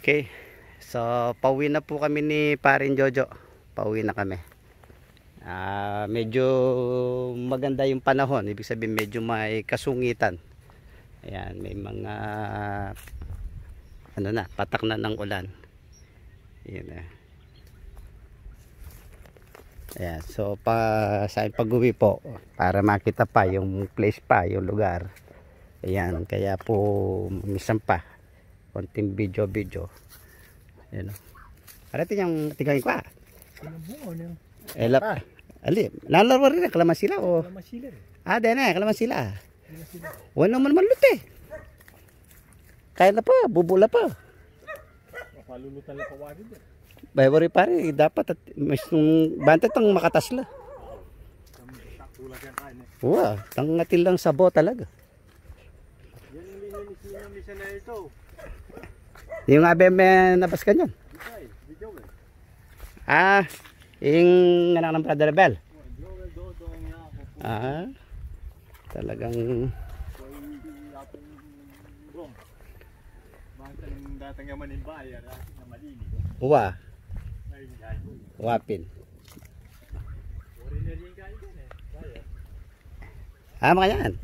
Okay. So, pauwi na po kami ni Parin Jojo. Pauwi na kami. Medyo maganda yung panahon. Ibig sabihin medyo may kasungitan. Ayan, may mga patak na ng ulan. Ayan na. Ayan, so sa pag-uwi po para makita pa yung place pa, yung lugar. Ayan, kaya po minsan pa konting video. Ayan o. Parating yung tigay ko elap. Ali, nalaro rin na kalamasila o. Kalamasila. Dahil na kalamasila. Wala naman malute. Kaya na pa, bubula pa. Palulutan lang pawagin din. Baywari pare, dapat at mas nung bantat ang makatasla. Tulad yan kain eh. Wow, tangatil lang sabo talaga. Yan yung lininis niya misa na ito. Yung abe may nabas ka nyon? Video Yung anak ng Brother Bell. niya. Talagang Basta ng datang yaman ng bayar na malinis. uwa. Wapin. Ordinary yung kain din eh. Mga yan.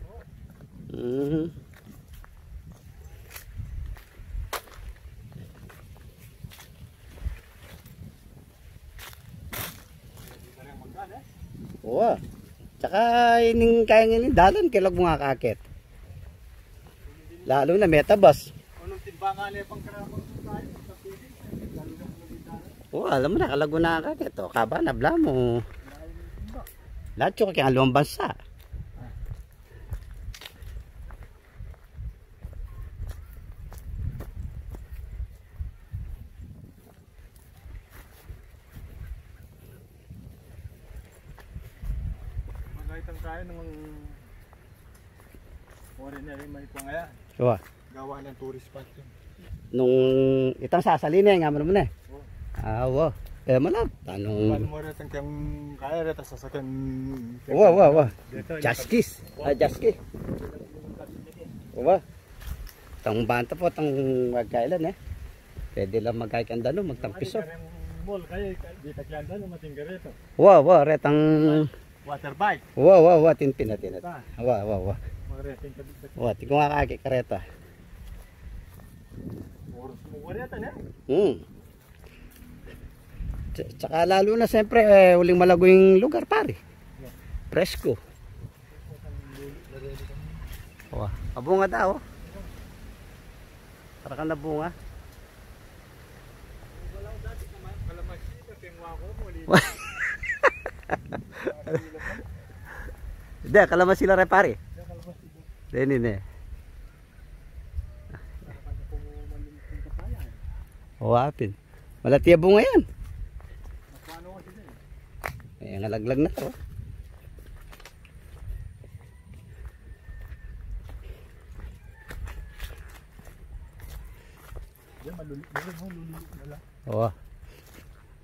Uwa. Tsaka ining kaya nga dalan kilag mga kakit. Lalo na metabus. Anong timbangan niya pang karapang kain? Alam mo na, kalago na kakit. Kaba, nabla mo. Lahat yung kaya alawang bansa. Magkaitan tayo ng ordinary may pangayan. Uwa. Gawa ng tourist spot yun. Nung itang sasalin nga mo naman eh. Wow. Malap. Tanong. Paano mo rin ang kaya rin sasakyan. Wow. Justice. Justice. Wow. Tang banta po, tang magkailan eh. Pwede lang magkakanda no, magtampiso. Mall kaya di taklanda no matinggareto. Wow, retang Water bike. Wow, tinpin natin. Wow. Magreting ka dito. Wow, tingko nga kaki kareta. Oras mo wareta na. Tsaka lalo na siyempre huling malago yung lugar pare. Presko. Wow, abunga daw. Para ka na bunga. Wala ko dati kalamansi na tingwa ko mo. Hindi, kalaman sila rin pare. Dinin eh. Wapin. Malatiya bunga yan. Ngalaglag na to.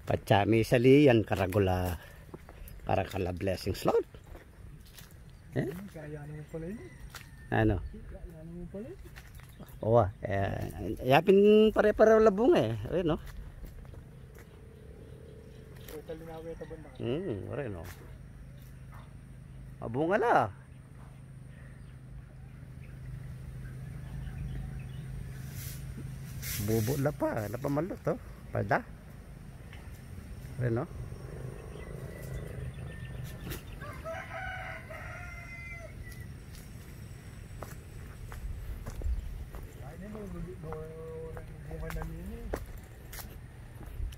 Pachami saliyan karagula para kala blessing slot. Kaya naman pala yun. Ano? Kaya naman pala yun. Yapin pare-pareho labong eh. Ayun no. Ore no. Abunga la. Bubo la pa malot to. Pada. Ore no.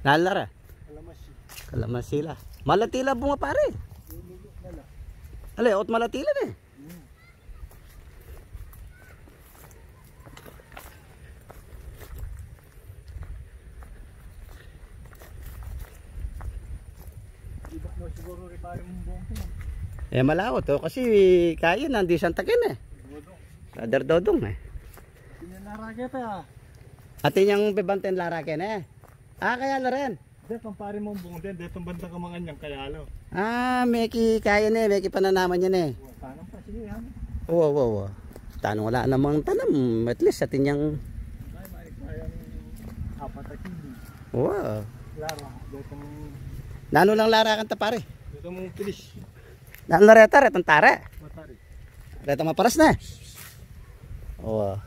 Nalara. Kalamasila. Malatila bunga pare. Ot malatila na eh. Siguro reparo mong buong Malawo to kasi kaya nandi santakin eh. Brother Dodong eh. Pinanaraket ah. Atin yung bebanten laraken eh. Kaya na rin. Dito pampari mo ang buong din, dito banda ka mga anyang kayalo. Meki kaya na eh, meki pananaman yan eh. Tanong pa sige yan. Tanong wala namang tanam, at least atin yung Ay, maikmayang Wow. Lara. Dito mong... Nano lang lara kanta pare. Dito mong pilis. Nano reta retang tare. Matari. Retang maparas na. Wow.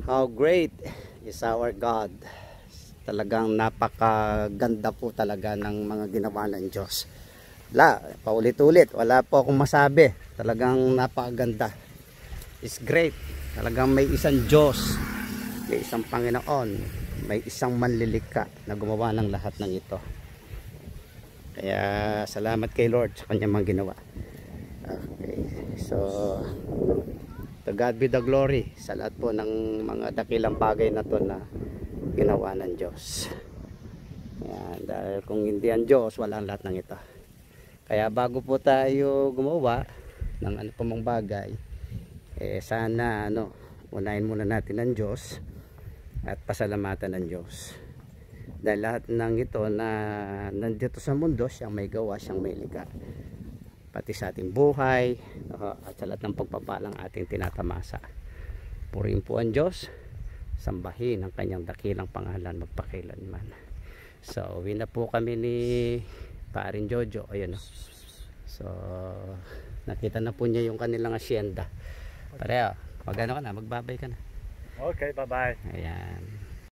How great is our God. Talagang napakaganda po talaga ng mga ginawa ng Diyos. Paulit-ulit, wala po akong masabi. Talagang napakaganda. It's great. Talagang may isang Diyos, may isang Panginoon, may isang manlilikha na gumawa ng lahat ng ito. Kaya salamat kay Lord sa kanyang mga ginawa. Okay, so to God be the glory sa lahat po ng mga dakilang bagay na to na ginawa ng Diyos. Ayan, dahil kung hindi ang Diyos, wala ang lahat ng ito. Kaya bago po tayo gumawa ng ano pa mang bagay, sana unahin muna natin ang Diyos at pasalamatan ng Diyos. Dahil lahat ng ito na nandito sa mundo, siyang may gawa, siyang may likha. Pati sa ating buhay at sa lahat ng pagpapalang ating tinatamasa. Purihin po ang Diyos, sambahin ang kanyang dakilang pangalan magpakailanman. So uwi na po kami ni Paring Jojo. Ayun, so nakita na po niya yung kanilang asyenda. Pareho, magano ka na, magbabay ka na. Okay, bye-bye. Ayan.